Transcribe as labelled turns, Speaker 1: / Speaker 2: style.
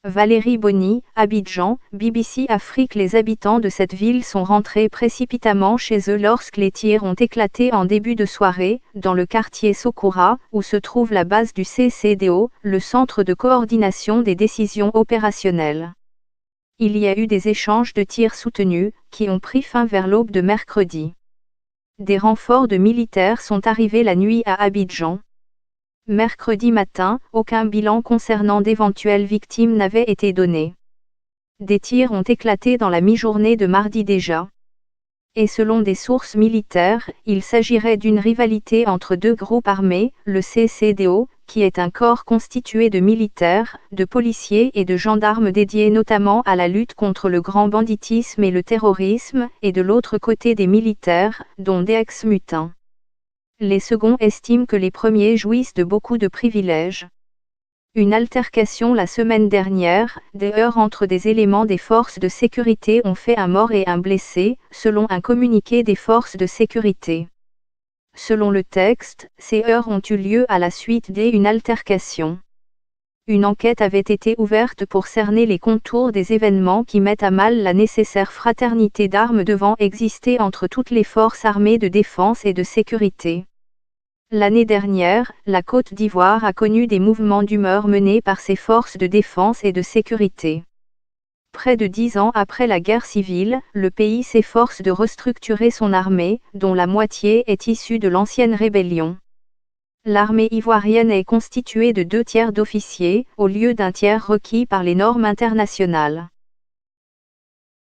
Speaker 1: Valérie Bonny, Abidjan, BBC Afrique. Les habitants de cette ville sont rentrés précipitamment chez eux lorsque les tirs ont éclaté en début de soirée, dans le quartier Sokoura, où se trouve la base du CCDO, le centre de coordination des décisions opérationnelles. Il y a eu des échanges de tirs soutenus, qui ont pris fin vers l'aube de mercredi. Des renforts de militaires sont arrivés la nuit à Abidjan. Mercredi matin, aucun bilan concernant d'éventuelles victimes n'avait été donné. Des tirs ont éclaté dans la mi-journée de mardi déjà. Et selon des sources militaires, il s'agirait d'une rivalité entre deux groupes armés, le CCDO, qui est un corps constitué de militaires, de policiers et de gendarmes dédiés notamment à la lutte contre le grand banditisme et le terrorisme, et de l'autre côté des militaires, dont des ex-mutins. Les seconds estiment que les premiers jouissent de beaucoup de privilèges. Une altercation la semaine dernière, des heurts entre des éléments des forces de sécurité ont fait un mort et un blessé, selon un communiqué des forces de sécurité. Selon le texte, ces heurts ont eu lieu à la suite d'une altercation. Une enquête avait été ouverte pour cerner les contours des événements qui mettent à mal la nécessaire fraternité d'armes devant exister entre toutes les forces armées de défense et de sécurité. L'année dernière, la Côte d'Ivoire a connu des mouvements d'humeur menés par ses forces de défense et de sécurité. Près de 10 ans après la guerre civile, le pays s'efforce de restructurer son armée, dont la moitié est issue de l'ancienne rébellion. L'armée ivoirienne est constituée de 2 tiers d'officiers, au lieu d'un tiers requis par les normes internationales.